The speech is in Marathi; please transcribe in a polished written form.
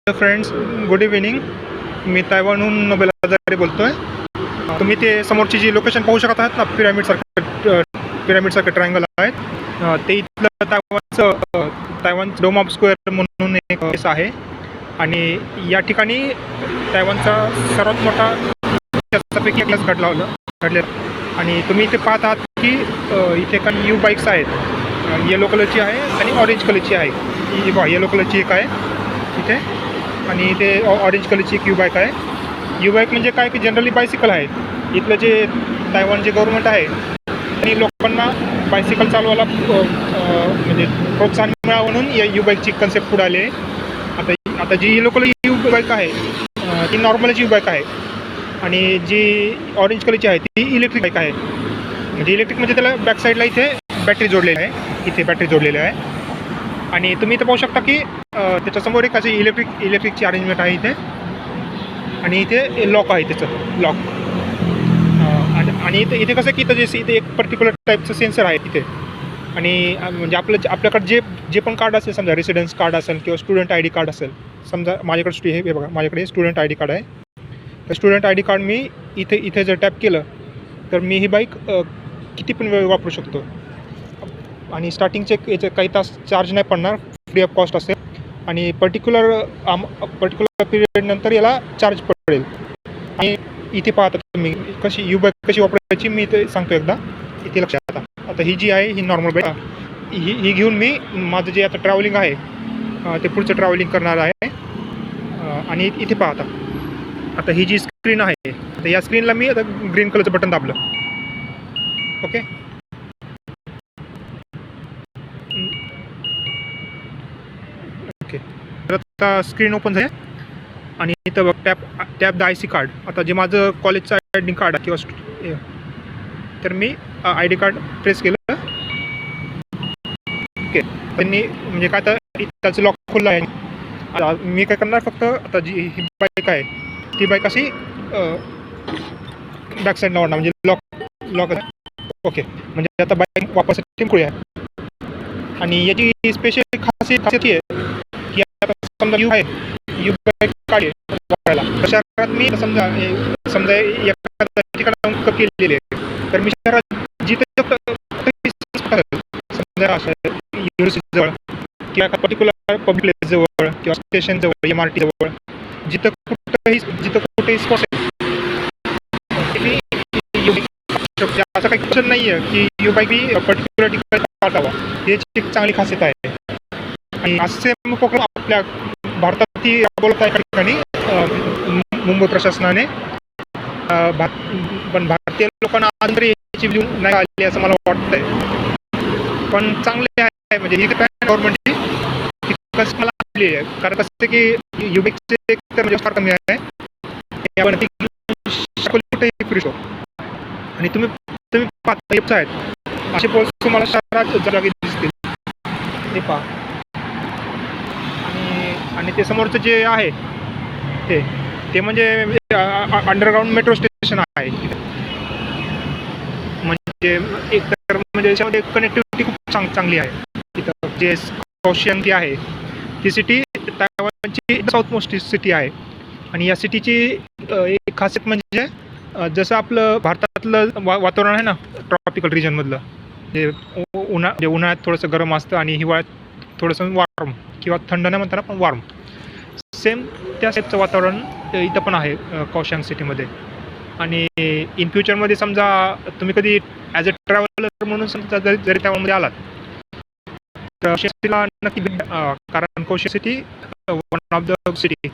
Hello friends, good evening. मी तैवानहून नोबेल आजारी बोलतो आहे. तुम्ही ते समोरची जी लोकेशन पाहू शकत आहात ना, पिरामिडसारखं ट्रायंगल आहेत. ते इथलं तैवानचं डोम ऑफ स्क्वेअर म्हणून एक प्लेस आहे. आणि या ठिकाणी तैवानचा सर्वात मोठा त्यापैकी एक घडलेला. आणि तुम्ही इथे पाहत आहात की इथे काही यू बाईक्स आहेत. येलो कलरची आहे आणि ऑरेंज कलरची आहे. येलो कलरची एक आहे इथे आणि इथे ऑरेंज कलरची एक यू बाईक आहे. यू बाईक म्हणजे काय की जनरली बायसिकल आहे. इथलं जे तैवान जे गव्हर्नमेंट आहे आणि लोकांना बायसिकल चालवायला म्हणजे प्रोत्साहन मिळावं म्हणून या यू बाईकची कन्सेप्ट पुढे आली आहे. आता जी येलो कलर यू बाईक आहे ती नॉर्मलची यू बाईक आहे आणि जी ऑरेंज कलरची आहे ती इलेक्ट्रिक बाईक आहे. म्हणजे इलेक्ट्रिक म्हणजे त्याला बॅक साईडला इथे बॅटरी जोडलेली आहे. इथे बॅटरी जोडलेली आहे आणि तुम्ही इथं पाहू शकता की त्याच्यासमोर एक अशी इलेक्ट्रिकची अरेंजमेंट आहे इथे. आणि इथे लॉक आहे त्याचं लॉक. आणि इथे कसं की इथे एक पर्टिक्युलर टाईपचं सेन्सर आहे इथे. आणि म्हणजे आपल्याकडे जे पण कार्ड असेल, समजा रेसिडेन्स कार्ड असेल किंवा स्टुडंट आय डी कार्ड असेल. समजा माझ्याकडे हे बघा, माझ्याकडे स्टुडंट आय डी कार्ड आहे. तर स्टुडंट आय डी कार्ड मी इथे जर टॅप केलं तर मी ही बाईक किती पण वेळ वापरू शकतो. आणि स्टार्टिंगचे याचे काही तास चार्ज नाही पडणार, फ्री ऑफ कॉस्ट असेल. आणि पर्टिक्युलर पिरियड नंतर याला चार्ज पडेल. आणि इथे पाहता तुम्ही कशी यू बाईक कशी वापरायची मी इथे सांगतो एकदा. इथे लक्षात आता ही जी आहे ही नॉर्मल बाईक ही घेऊन मी माझं जे आता ट्रॅव्हलिंग आहे ते पुढचं ट्रॅव्हलिंग करणार आहे. आणि इथे पाहता आता ही जी स्क्रीन आहे तर या स्क्रीनला मी आता ग्रीन कलरचं बटन दाबलं. Okay, okay. तर आता स्क्रीन ओपन झाली आणि इथं बघ tap the I C card. आता जे माझं कॉलेजचं आय डी कार्ड किंवा तर मी आय डी कार्ड प्रेस केलं. ओके, त्यांनी म्हणजे काय तर त्याचं लॉक खोललं आहे. आता मी काय करणार, फक्त आता जी ही बाईक आहे ती बाईक अशी बॅक साईडला वाढणार म्हणजे लॉक. ओके, म्हणजे आता बाईक वापस करूया. आणि याची स्पेशल खासियत आहे की आता समजा यू बाईक काढली वापरायला तशा मी समजा एखाद्या ठिकाणी केलेले आहे तर मी शहरात जिथे समजा युनिव्हर्सिटी जवळ किंवा पर्टिक्युलर पब्लिक प्लेस जवळ किंवा स्टेशन जवळ MRT जवळ जिथं कुठेही स्पॉट आहे असं काही क्वेश्चन नाही आहे की यू बाईक ही पर्टिक्युलर ठिकाणी पाठवा. याची एक चांगली खासियत आहे. आणि असे उपक्रम आपल्या भारतातही राबवत आहे काही ठिकाणी मुंबई प्रशासनाने. पण भारतीय लोकांना आज तरी याची व्ह्यू नाही आली असं मला वाटतंय. पण चांगले आहे म्हणजे ही गव्हर्नमेंटची कसं मला आली आहे. कारण कसं की युबिकचे एक तर म्हणजे फार कमी आहे. आपण कुठेही फिरू शकतो. आणि तुम्ही पाहता आहेत असे पोल्स तुम्हाला शहरात जागी दिसतील. ते पहा. आणि ते समोरचं जे आहे ते म्हणजे अंडरग्राऊंड मेट्रो स्टेशन आहे. म्हणजे एक तर म्हणजे याच्यामध्ये कनेक्टिव्हिटी खूप चांगली आहे. तिथं जे काओशियन ती आहे ती सिटी तैवानची साऊथ मोस्ट सिटी आहे. आणि या सिटीची एक खासियत म्हणजे जसं आपलं भारतातलं वातावरण आहे ना ट्रॉपिकल रिजनमधलं, जे उन्हाळ्यात थोडंसं गरम असतं आणि हिवाळ्यात थोडंसं वार्म किंवा थंड नाही म्हणताना पण वार्म, सेम त्या टाईपचं वातावरण इथं पण आहे काओशियन सिटीमध्ये. आणि इन फ्युचरमध्ये समजा तुम्ही कधी ॲज अ ट्रॅव्हलर म्हणून समजा जरी त्यामध्ये आलात तर काओशियन सिटीला नक्की कारण Kaohsiung city one of the city